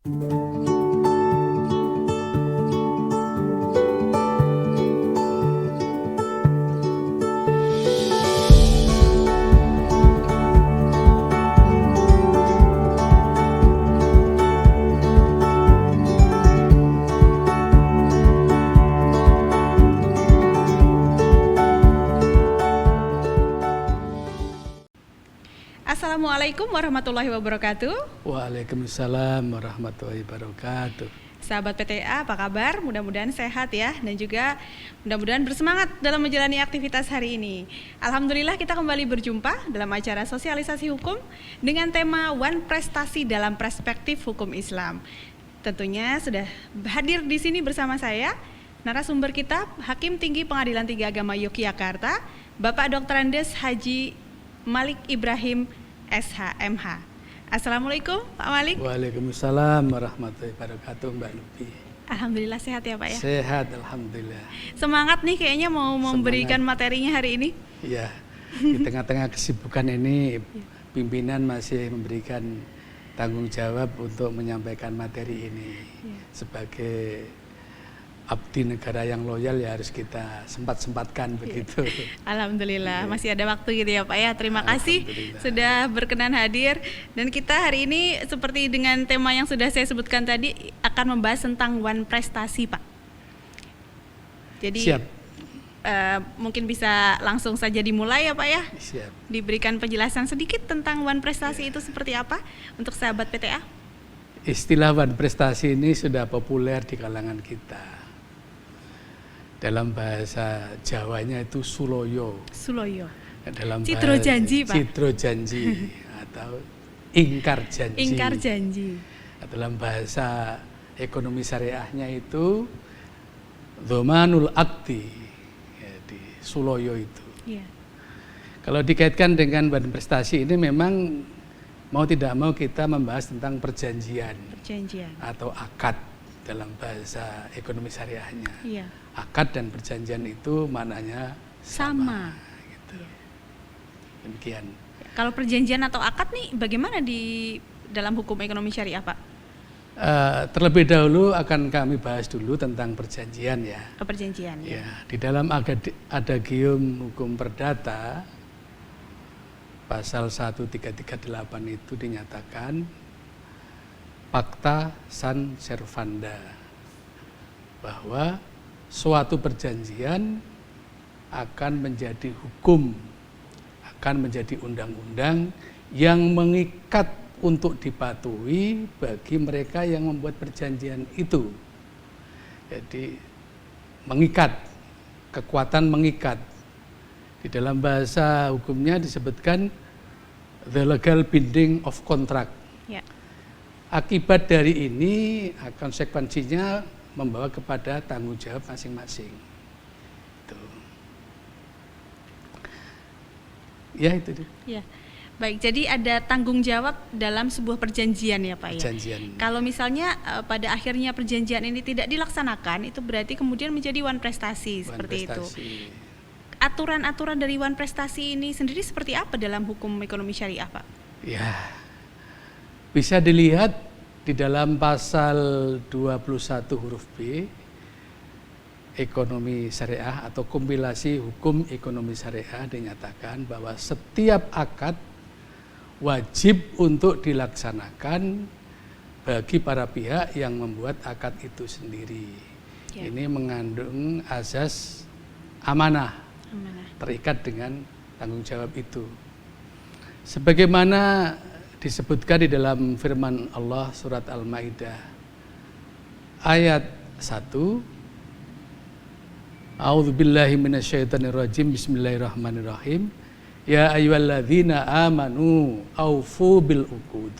Assalamualaikum warahmatullahi wabarakatuh. Waalaikumsalam warahmatullahi wabarakatuh. Sahabat PTA, apa kabar? Mudah-mudahan sehat ya, dan juga mudah-mudahan bersemangat dalam menjalani aktivitas hari ini. Alhamdulillah kita kembali berjumpa dalam acara sosialisasi hukum dengan tema One Prestasi dalam Perspektif Hukum Islam. Tentunya sudah hadir di sini bersama saya narasumber kita, Hakim Tinggi Pengadilan Tinggi Agama Yogyakarta, Bapak Dr. Andes Haji Malik Ibrahim SHMH. Assalamualaikum Pak Malik. Waalaikumsalam warahmatullahi wabarakatuh Mbak Lupi. Alhamdulillah sehat ya Pak ya? Sehat alhamdulillah. Semangat nih kayaknya mau memberikan materinya hari ini. Iya, di tengah-tengah kesibukan ini pimpinan masih memberikan tanggung jawab untuk menyampaikan materi ini. Sebagai abdi negara yang loyal ya harus kita sempat-sempatkan begitu. Alhamdulillah masih ada waktu gitu ya Pak ya. Terima kasih sudah berkenan hadir, dan kita hari ini seperti dengan tema yang sudah saya sebutkan tadi akan membahas tentang One Prestasi Pak. Jadi Siap. Mungkin bisa langsung saja dimulai ya Pak ya. Siap. Diberikan penjelasan sedikit tentang One Prestasi itu seperti apa untuk sahabat PTA. Istilah One Prestasi ini sudah populer di kalangan kita. Dalam bahasa Jawanya itu Suloyo. Suloyo. Dalam Cidro janji Pak. Cidro janji atau ingkar janji. Ingkar janji. Dalam bahasa ekonomi syariahnya itu Dhomanul Akti, ya, di Suloyo itu. Yeah. Kalau dikaitkan dengan One Prestasi ini memang mau tidak mau kita membahas tentang perjanjian. Atau akad dalam bahasa ekonomi syariahnya. Yeah. Akad dan perjanjian itu maknanya sama. Gitu. Yeah. Demikian. Kalau perjanjian atau akad nih bagaimana di dalam hukum ekonomi syariah Pak? Terlebih dahulu akan kami bahas dulu tentang perjanjian ya. Perjanjian ya. Di dalam Adagium Hukum Perdata pasal 1338 itu dinyatakan Pacta Sunt Servanda, bahwa suatu perjanjian akan menjadi hukum, akan menjadi undang-undang yang mengikat untuk dipatuhi bagi mereka yang membuat perjanjian itu. Jadi mengikat, kekuatan mengikat. Di dalam bahasa hukumnya disebutkan the legal binding of contract. Ya. Akibat dari ini, konsekuensinya membawa kepada tanggung jawab masing-masing. Ya itu dia. Ya. Baik, jadi ada tanggung jawab dalam sebuah perjanjian ya Pak ya. Perjanjian. Kalau misalnya pada akhirnya perjanjian ini tidak dilaksanakan, itu berarti kemudian menjadi One Prestasi seperti itu. Aturan-aturan dari One Prestasi ini sendiri seperti apa dalam hukum ekonomi syariah Pak? Ya, bisa dilihat di dalam pasal 21 huruf B ekonomi syariah atau kompilasi hukum ekonomi syariah dinyatakan bahwa setiap akad wajib untuk dilaksanakan bagi para pihak yang membuat akad itu sendiri. Ya. Ini mengandung azas amanah, terikat dengan tanggung jawab itu. Sebagaimana disebutkan di dalam firman Allah surat Al-Maidah ayat 1, A'udzubillahi minasyaitonirrajim, bismillahirrahmanirrahim. Ya ayyuhalladzina amanu aufu bil uqud.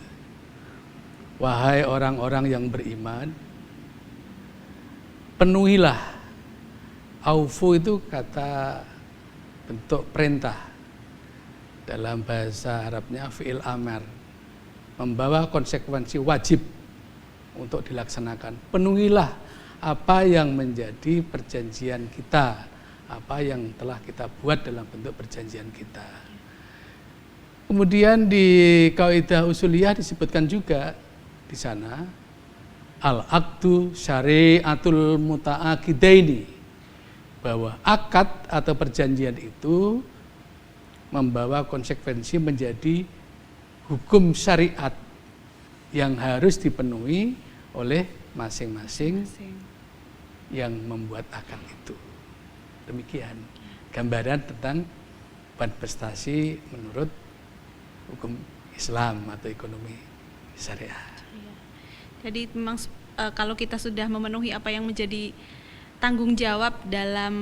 Wahai orang-orang yang beriman, penuhilah. Aufu itu kata bentuk perintah. Dalam bahasa Arabnya fi'il amar, membawa konsekuensi wajib untuk dilaksanakan. Penuhilah apa yang menjadi perjanjian kita, apa yang telah kita buat dalam bentuk perjanjian kita. Kemudian di kaidah usuliyah disebutkan juga di sana al-aqdu syari'atul muta'aqidaini, bahwa akad atau perjanjian itu membawa konsekuensi menjadi hukum syariat yang harus dipenuhi oleh masing-masing yang membuat akad itu. Demikian gambaran tentang investasi menurut hukum Islam atau ekonomi syariah. Jadi memang kalau kita sudah memenuhi apa yang menjadi tanggung jawab dalam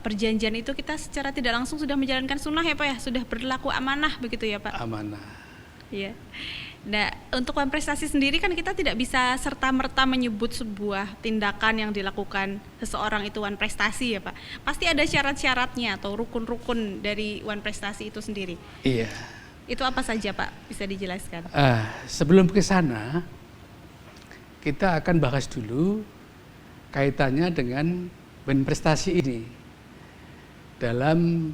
perjanjian itu, kita secara tidak langsung sudah menjalankan sunnah ya Pak ya, sudah berlaku amanah begitu ya Pak? Amanah. Iya. Nah, untuk wan prestasi sendiri kan kita tidak bisa serta-merta menyebut sebuah tindakan yang dilakukan seseorang itu wan prestasi ya Pak. Pasti ada syarat-syaratnya atau rukun-rukun dari wan prestasi itu sendiri. Iya. Itu apa saja Pak? Bisa dijelaskan? Sebelum ke sana, kita akan bahas dulu kaitannya dengan wan prestasi ini dalam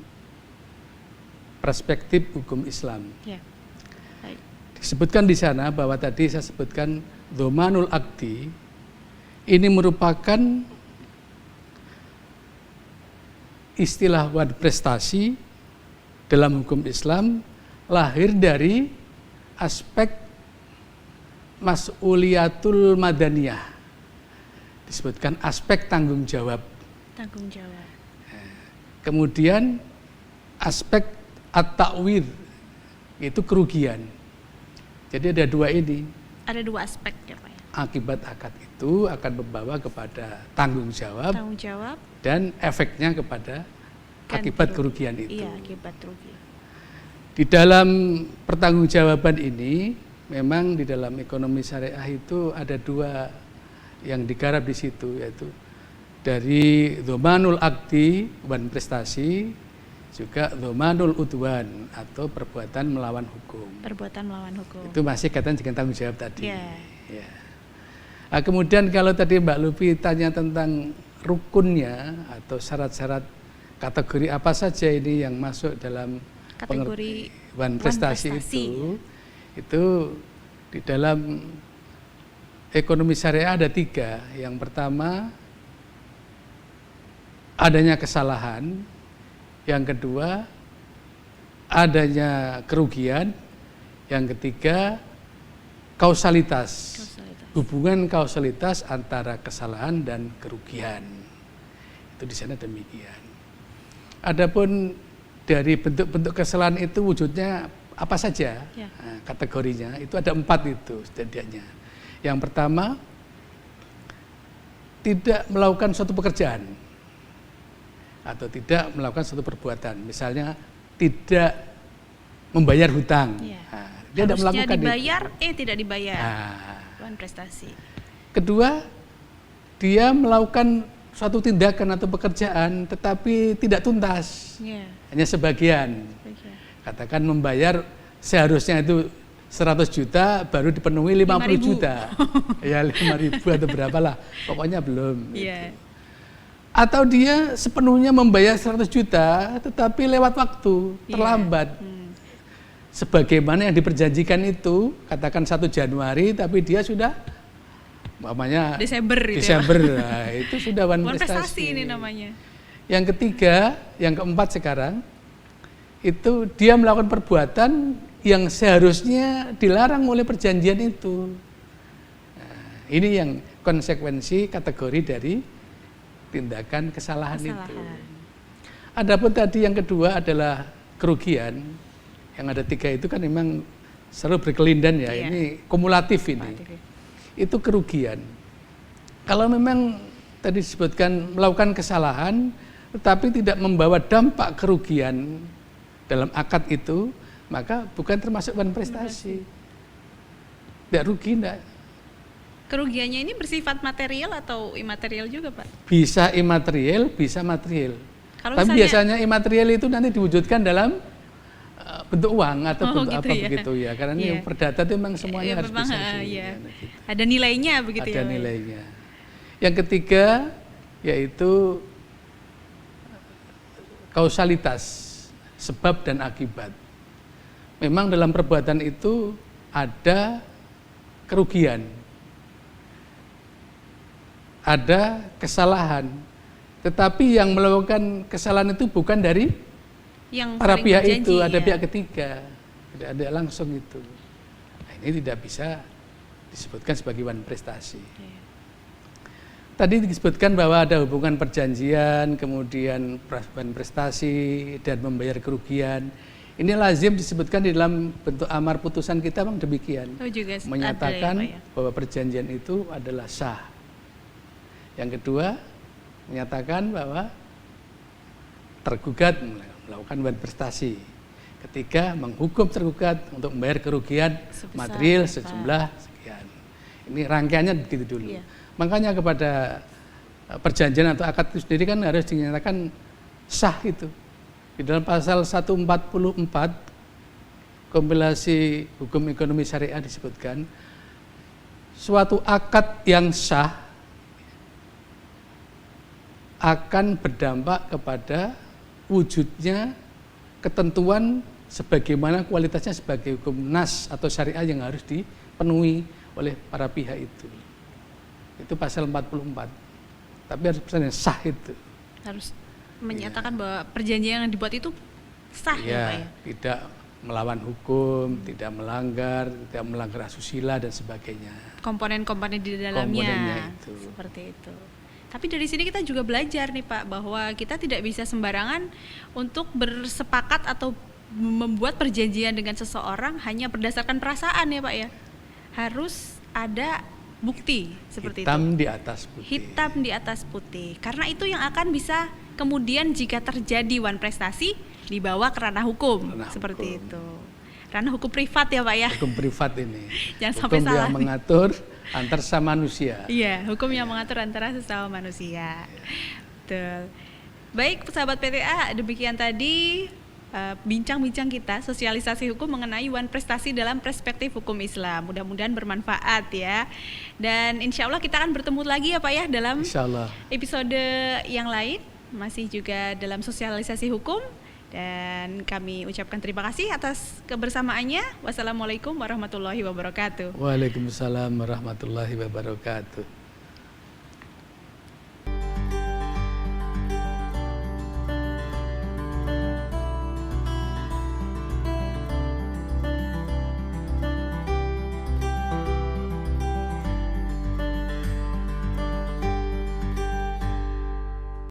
perspektif hukum Islam. Ya. Baik. Disebutkan di sana bahwa tadi saya sebutkan dhamanul aqdi ini merupakan istilah wan prestasi dalam hukum Islam lahir dari aspek mas'uliyatul madaniyah. Disebutkan aspek tanggung jawab. Tanggung jawab. Kemudian aspek at-ta'wid, itu kerugian. Jadi ada dua ini. Ada dua aspek ya Pak ya. Akibat akad itu akan membawa kepada tanggung jawab. Tanggung jawab. Dan efeknya kepada akibat kerugian itu. Iya, akibat kerugian. Di dalam pertanggungjawaban ini, memang di dalam ekonomi syariah itu ada dua yang digarap di situ, yaitu dari dhamanul aqdi wan prestasi, juga dhamanul udwan atau perbuatan melawan hukum. Perbuatan melawan hukum. Itu masih kaitan dengan tanggung jawab tadi. Yeah. Ya. Nah, kemudian kalau tadi Mbak Lupi tanya tentang rukunnya atau syarat-syarat kategori apa saja ini yang masuk dalam kategori wan prestasi itu di dalam ekonomi syariah ada tiga. Yang pertama, adanya kesalahan. Yang kedua, adanya kerugian. Yang ketiga, kausalitas. Hubungan kausalitas antara kesalahan dan kerugian. Itu di sana demikian. Adapun dari bentuk-bentuk kesalahan itu wujudnya apa saja, ya. Nah, kategorinya itu ada 4 itu setidaknya. Yang pertama, tidak melakukan suatu pekerjaan atau tidak melakukan suatu perbuatan. Misalnya tidak membayar hutang. Ya. Nah, dia tidak melakukan dibayar, itu. Tidak dibayar. Wan prestasi. Kedua, dia melakukan suatu tindakan atau pekerjaan tetapi tidak tuntas. Ya. Hanya sebagian. Katakan membayar seharusnya itu 100 juta baru dipenuhi 50 juta. Ya 5.000 atau berapalah. Pokoknya belum. Yeah. Gitu. Atau dia sepenuhnya membayar 100 juta tetapi lewat waktu, terlambat. Sebagaimana yang diperjanjikan itu, katakan 1 Januari tapi dia sudah umpamanya Desember nah, itu sudah wan prestasi ini namanya. Yang ketiga, yang keempat sekarang itu dia melakukan perbuatan yang seharusnya dilarang oleh perjanjian itu. Nah, ini yang konsekuensi kategori dari tindakan kesalahan itu. Adapun tadi yang kedua adalah kerugian. Yang ada 3 itu kan memang selalu berkelindan ya. Iya. Ini kumulatif ini. Itu kerugian. Kalau memang tadi disebutkan melakukan kesalahan tetapi tidak membawa dampak kerugian dalam akad itu, maka bukan termasuk wan prestasi. Tidak rugi, tidak. Kerugiannya ini bersifat material atau imaterial juga, Pak? Bisa imaterial, bisa material. Tapi biasanya imaterial itu nanti diwujudkan dalam bentuk uang atau bentuk gitu apa ya? Begitu ya. Karena ini perdata itu memang semuanya harus bisa. Gitu. Ada nilainya begitu ya? Ada nilainya. Yang ketiga yaitu kausalitas, sebab dan akibat. Memang dalam perbuatan itu ada kerugian. ada kesalahan, tetapi yang melakukan kesalahan itu bukan dari yang para pihak berjanji, itu, ada ya. pihak ketiga, tidak ada langsung itu. Nah, ini tidak bisa disebutkan sebagai wan prestasi. Ya. Tadi disebutkan bahwa ada hubungan perjanjian, kemudian wan prestasi dan membayar kerugian. Ini lazim disebutkan di dalam bentuk amar putusan kita, Bang, demikian. Oh, juga Menyatakan ada ya, Pak, ya? bahwa perjanjian itu adalah sah. Yang kedua, menyatakan bahwa tergugat melakukan wan prestasi ketika menghukum tergugat untuk membayar kerugian Sebesar material berapa? sejumlah sekian. Ini rangkaiannya begitu dulu. Iya. Makanya kepada perjanjian atau akad itu sendiri kan harus dinyatakan sah itu. Di dalam pasal 144 kompilasi hukum ekonomi syariah disebutkan suatu akad yang sah akan berdampak kepada wujudnya ketentuan sebagaimana kualitasnya sebagai hukum nas atau syariah yang harus dipenuhi oleh para pihak itu. Itu pasal 44. Tapi harus yang sah itu. Harus menyatakan bahwa perjanjian yang dibuat itu sah ya, Pak ya? Tidak melawan hukum, tidak melanggar asusila dan sebagainya. Komponen-komponen di dalamnya. Komponennya itu. Seperti itu. Tapi dari sini kita juga belajar nih Pak, bahwa kita tidak bisa sembarangan untuk bersepakat atau membuat perjanjian dengan seseorang hanya berdasarkan perasaan ya Pak ya. Harus ada bukti seperti Hitam itu. di atas putih. Hitam di atas putih. Karena itu yang akan bisa kemudian jika terjadi wan prestasi dibawa ke ranah hukum. Seperti itu. Ranah hukum privat ya Pak ya. Hukum privat ini. Jangan sampai hukum salah yang nih. mengatur antar sesama manusia. Iya, hukum yang mengatur antara sesama manusia. Betul. Baik, sahabat PTA, demikian tadi bincang-bincang kita sosialisasi hukum mengenai wan prestasi dalam perspektif hukum Islam. Mudah-mudahan bermanfaat ya. Dan insya Allah kita akan bertemu lagi ya Pak ya dalam episode yang lain, masih juga dalam sosialisasi hukum. Dan kami ucapkan terima kasih atas kebersamaannya. Wassalamualaikum warahmatullahi wabarakatuh. Waalaikumsalam warahmatullahi wabarakatuh.